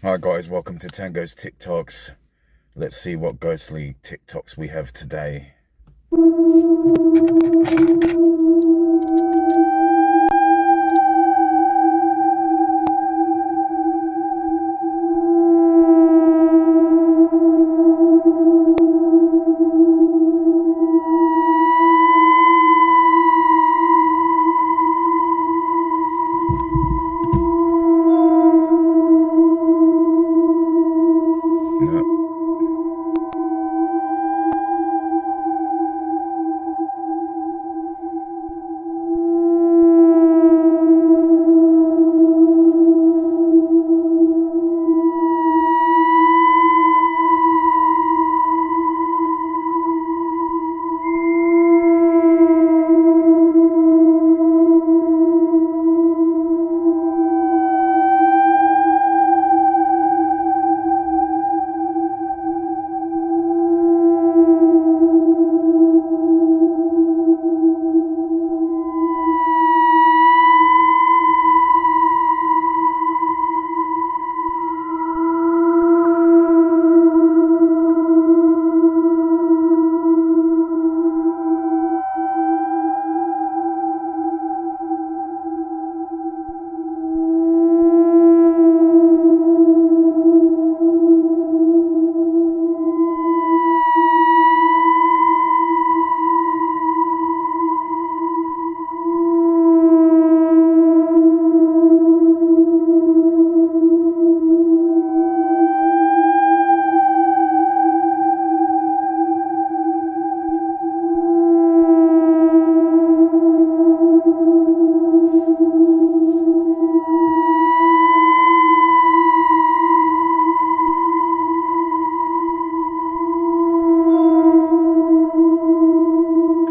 Hi guys, welcome to Tango's TikToks. Let's see what ghostly TikToks we have today. No.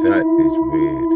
That is weird.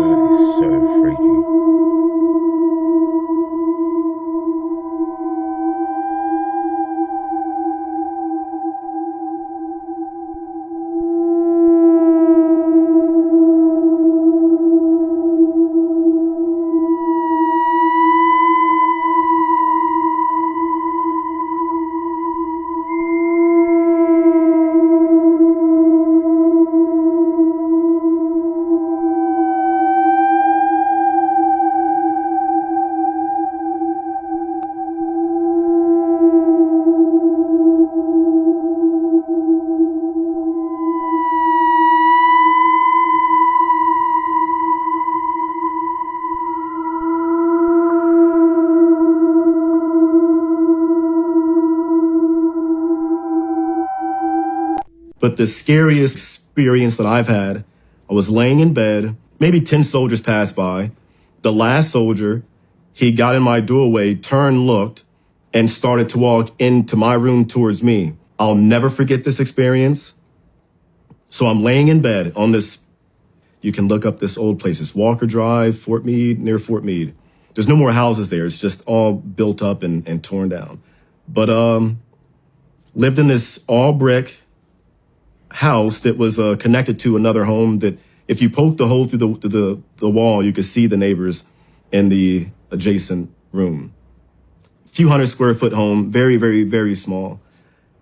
That is so freaky. But the scariest experience that I've had, I was laying in bed, maybe 10 soldiers passed by. The last soldier, he got in my doorway, turned, looked, and started to walk into my room towards me. I'll never forget this experience. So I'm laying in bed on this, you can look up this old place. It's Walker Drive, Fort Meade, near Fort Meade. There's no more houses there. It's just all built up and torn down. But lived in this all brick house that was connected to another home that if you poked a hole through the wall, you could see the neighbors in the adjacent room. Few 100-square-foot home, very, very, very small.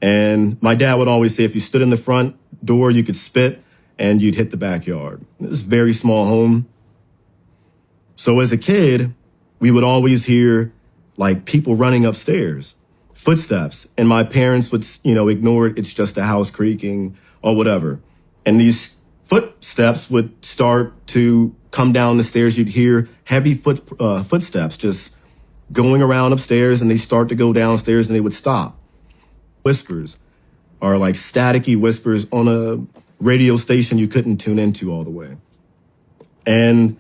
And my dad would always say if you stood in the front door, you could spit and you'd hit the backyard. It was a very small home. So as a kid, we would always hear like people running upstairs, footsteps, and my parents would, ignore it. It's just a house creaking or whatever. And these footsteps would start to come down the stairs. You'd hear heavy footsteps just going around upstairs, and they start to go downstairs and they would stop. Whispers are like staticky whispers on a radio station you couldn't tune into all the way. And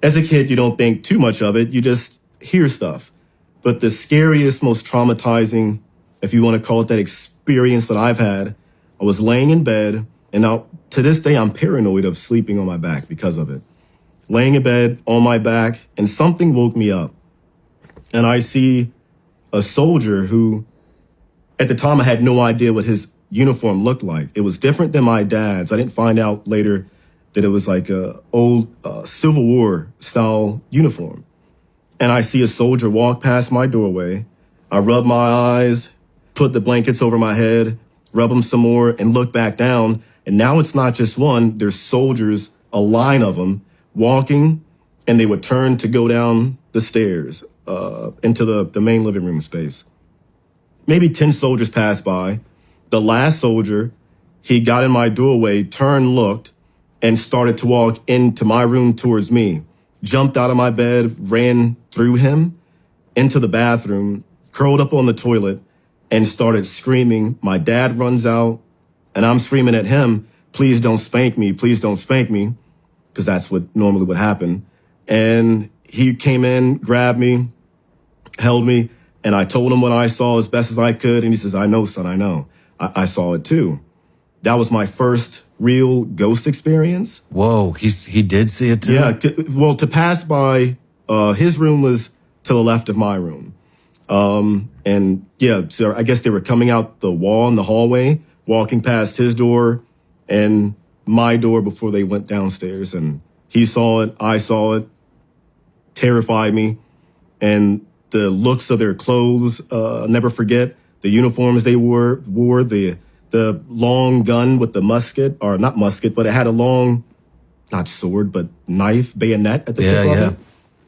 as a kid, you don't think too much of it. You just hear stuff. But the scariest, most traumatizing, if you want to call it that, experience that I've had, I was laying in bed, and now to this day, I'm paranoid of sleeping on my back because of it. Laying in bed on my back, and something woke me up. And I see a soldier who, at the time, I had no idea what his uniform looked like. It was different than my dad's. I didn't find out later that it was like a old Civil War style uniform. And I see a soldier walk past my doorway. I rub my eyes, put the blankets over my head, rub them some more, and look back down. And now it's not just one. There's soldiers, a line of them, walking, and they would turn to go down the stairs into the main living room space. Maybe 10 soldiers passed by. The last soldier, he got in my doorway, turned, looked, and started to walk into my room towards me. Jumped out of my bed, ran through him into the bathroom, curled up on the toilet, and started screaming. My dad runs out, and I'm screaming at him, please don't spank me, because that's what normally would happen. And he came in, grabbed me, held me, and I told him what I saw as best as I could. And he says, I know, son, I know. I saw it too. That was my first real ghost experience. Whoa, he did see it too? Yeah, well, to pass by, his room was to the left of my room. And yeah, so I guess they were coming out the wall in the hallway, walking past his door and my door before they went downstairs. And he saw it, I saw it, terrified me. And the looks of their clothes, never forget. The uniforms they wore the long gun with the musket, or not musket, but it had a long, not sword, but knife, bayonet at the tip of it.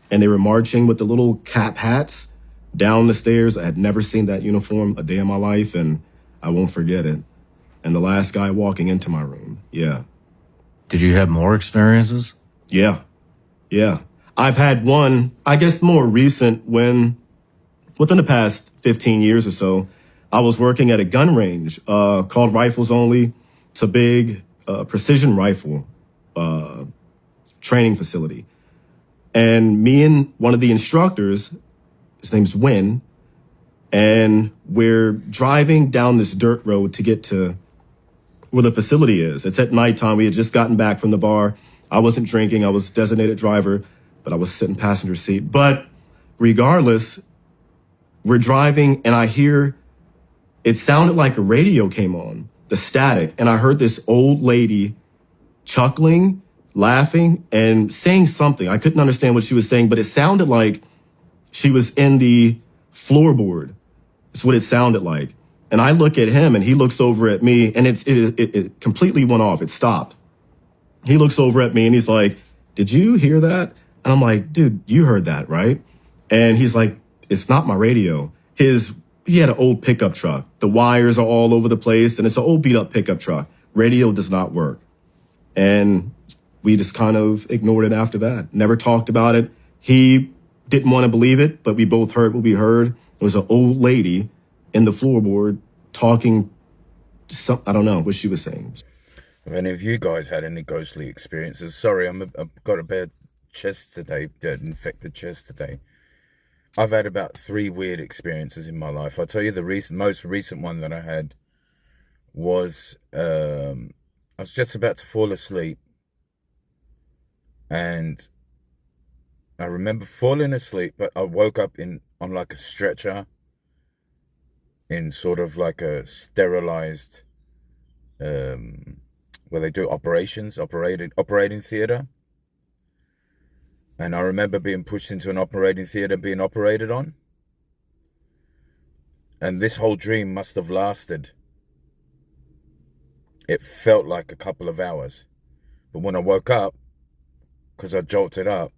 And they were marching with the little cap hats down the stairs. I had never seen that uniform a day in my life, and I won't forget it. And the last guy walking into my room, yeah. Did you have more experiences? Yeah. I've had one, I guess more recent, when within the past 15 years or so, I was working at a gun range called Rifles Only. It's a big precision rifle training facility. And me and one of the instructors, his name's Win, and we're driving down this dirt road to get to where the facility is. It's at nighttime. We had just gotten back from the bar. I wasn't drinking. I was designated driver, but I was sitting passenger seat. But regardless, we're driving, and I hear, it sounded like a radio came on, the static. And I heard this old lady chuckling, laughing, and saying something. I couldn't understand what she was saying, but it sounded like she was in the floorboard. That's what it sounded like. And I look at him, and he looks over at me, and it completely went off. It stopped. He looks over at me, and he's like, did you hear that? And I'm like, dude, you heard that, right? And he's like, it's not my radio. He had an old pickup truck. The wires are all over the place, and it's an old beat up pickup truck. Radio does not work. And we just kind of ignored it after that. Never talked about it. He didn't want to believe it, but we both heard what we heard. It was an old lady in the floorboard talking to some, I don't know what she was saying. Have any of you guys had any ghostly experiences? Sorry, I've got a bad chest today, infected chest today. I've had about 3 weird experiences in my life. I'll tell you the most recent one that I had was, I was just about to fall asleep, and I remember falling asleep, but I woke up on like a stretcher in sort of like a sterilized, where they do operating theater. And I remember being pushed into an operating theater, being operated on. And this whole dream must have lasted. It felt like a couple of hours. But when I woke up, because I jolted up,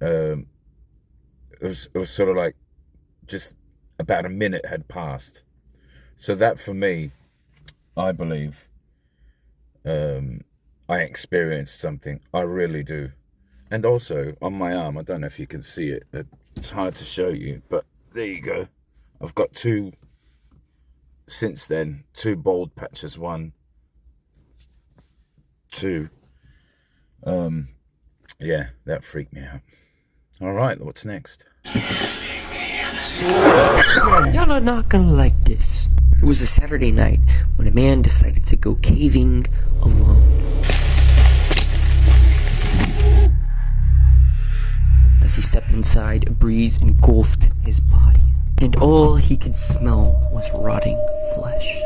it was sort of like just about a minute had passed. So that for me, I believe, I experienced something. I really do. And also on my arm, I don't know if you can see it. It's hard to show you, but there you go. I've got two bald patches. 1, 2. Yeah, that freaked me out. All right, what's next? Y'all are not gonna like this. It was a Saturday night when a man decided to go caving alone. As he stepped inside, a breeze engulfed his body, and all he could smell was rotting flesh.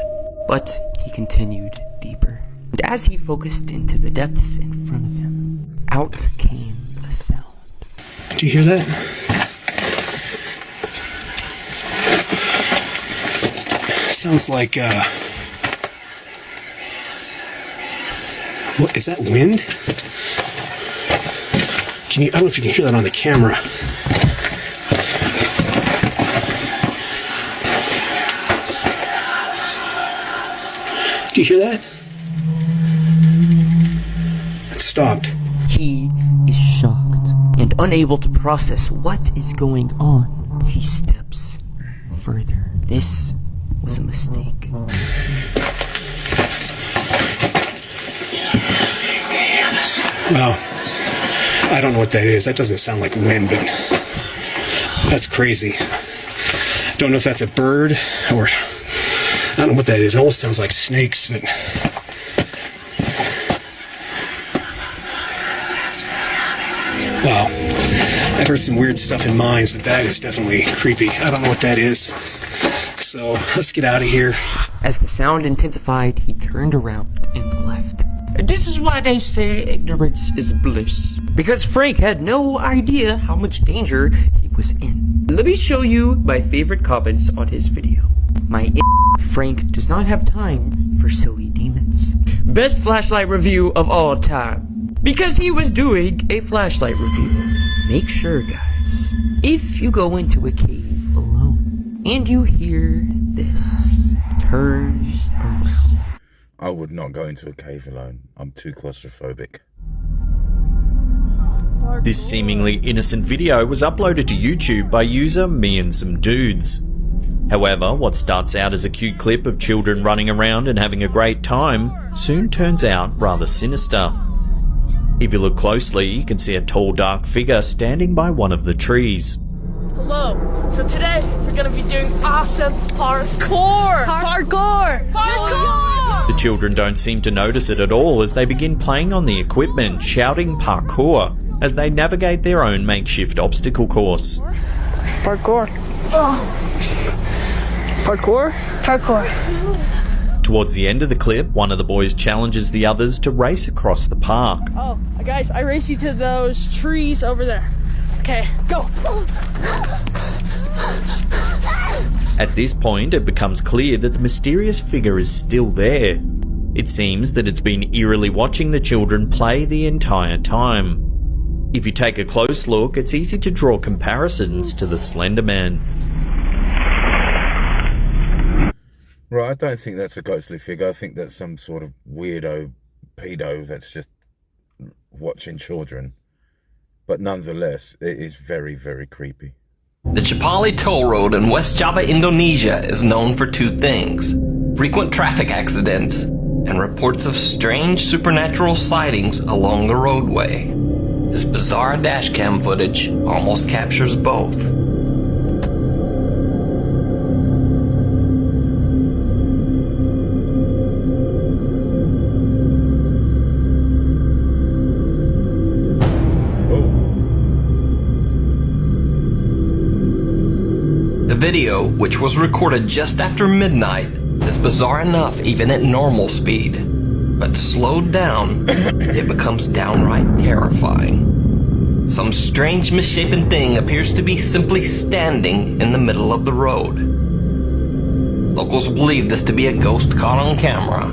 But he continued deeper, and as he focused into the depths in front of him, out came a sound. Do you hear that? Sounds like, what, is that wind? I don't know if you can hear that on the camera. Do you hear that? It stopped. He is shocked and unable to process what is going on. He steps further. This was a mistake. Well, I don't know what that is. That doesn't sound like wind, but that's crazy. Don't know if that's a bird or I don't know what that is. It almost sounds like snakes, but wow. I've heard some weird stuff in mines, but that is definitely creepy. I don't know what that is. So let's get out of here. As the sound intensified, he turned around and left. This is why they say ignorance is bliss. Because Frank had no idea how much danger he was in. Let me show you my favorite comments on his video. Frank does not have time for silly demons. Best flashlight review of all time. Because he was doing a flashlight review. Make sure, guys, if you go into a cave alone and you hear this, turn around. I would not go into a cave alone. I'm too claustrophobic. This seemingly innocent video was uploaded to YouTube by user Me and Some Dudes. However, what starts out as a cute clip of children running around and having a great time soon turns out rather sinister. If you look closely, you can see a tall dark figure standing by one of the trees. Hello. So today we're gonna be doing awesome parkour. Parkour. The children don't seem to notice it at all as they begin playing on the equipment, shouting parkour as they navigate their own makeshift obstacle course. Parkour. Parkour. Parkour. Towards the end of the clip, one of the boys challenges the others to race across the park. Oh, guys, I race you to those trees over there. Okay, go. At this point, it becomes clear that the mysterious figure is still there. It seems that it's been eerily watching the children play the entire time. If you take a close look, it's easy to draw comparisons to the Slender Man. Right, I don't think that's a ghostly figure. I think that's some sort of weirdo pedo that's just watching children. But nonetheless, it is very, very creepy. The Cipali Toll Road in West Java, Indonesia is known for two things: frequent traffic accidents and reports of strange supernatural sightings along the roadway. This bizarre dashcam footage almost captures both. The video, which was recorded just after midnight, is bizarre enough even at normal speed. But slowed down, it becomes downright terrifying. Some strange misshapen thing appears to be simply standing in the middle of the road. Locals believe this to be a ghost caught on camera.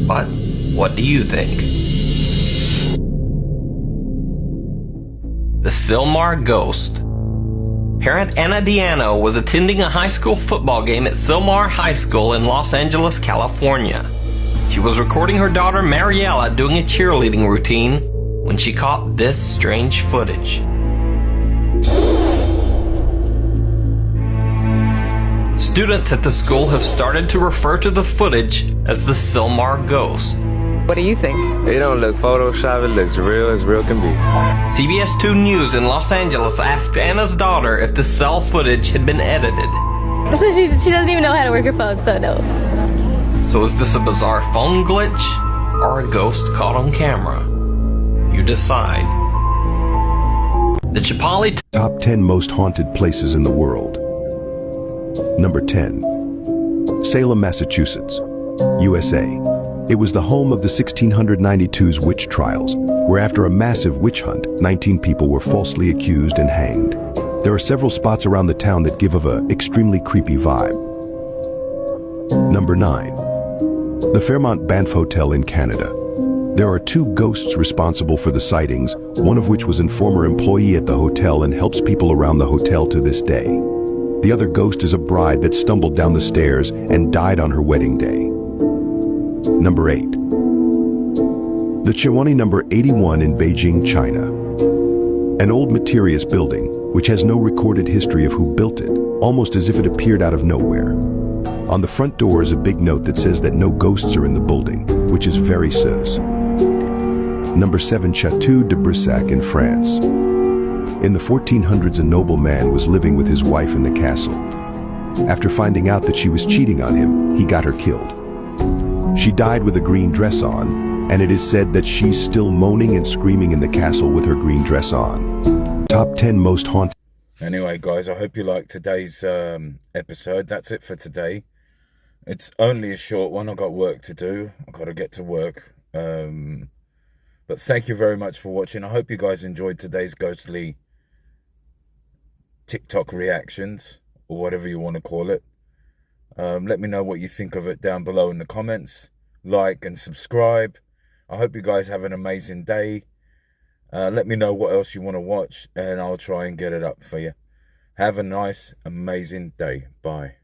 But what do you think? The Sylmar Ghost. Parent Anna Diano was attending a high school football game at Sylmar High School in Los Angeles, California. She was recording her daughter Mariella doing a cheerleading routine when she caught this strange footage. Students at the school have started to refer to the footage as the Sylmar Ghost. What do you think? It don't look Photoshop, it looks real as real can be. CBS 2 News in Los Angeles asked Anna's daughter if the cell footage had been edited. So she doesn't even know how to work her phone, so no. So is this a bizarre phone glitch or a ghost caught on camera? You decide. The Chipali Top 10 most haunted places in the world. Number 10. Salem, Massachusetts, USA. It was the home of the 1692's witch trials, where after a massive witch hunt, 19 people were falsely accused and hanged. There are several spots around the town that give of an extremely creepy vibe. Number 9. The Fairmont Banff Hotel in Canada. There are 2 ghosts responsible for the sightings, one of which was a former employee at the hotel and helps people around the hotel to this day. The other ghost is a bride that stumbled down the stairs and died on her wedding day. Number 8. The Chewani number 81 in Beijing, China. An old mysterious building, which has no recorded history of who built it, almost as if it appeared out of nowhere. On the front door is a big note that says that no ghosts are in the building, which is very sus. Number 7. Chateau de Brissac in France. In the 1400s, a noble man was living with his wife in the castle. After finding out that she was cheating on him, he got her killed. She died with a green dress on, and it is said that she's still moaning and screaming in the castle with her green dress on. Top 10 most haunted. Anyway, guys, I hope you liked today's episode. That's it for today. It's only a short one. I've got work to do. I've got to get to work. But thank you very much for watching. I hope you guys enjoyed today's ghostly TikTok reactions, or whatever you want to call it. Let me know what you think of it down below in the comments. Like and subscribe. I hope you guys have an amazing day. Let me know what else you want to watch, and I'll try and get it up for you. Have a nice, amazing day. Bye.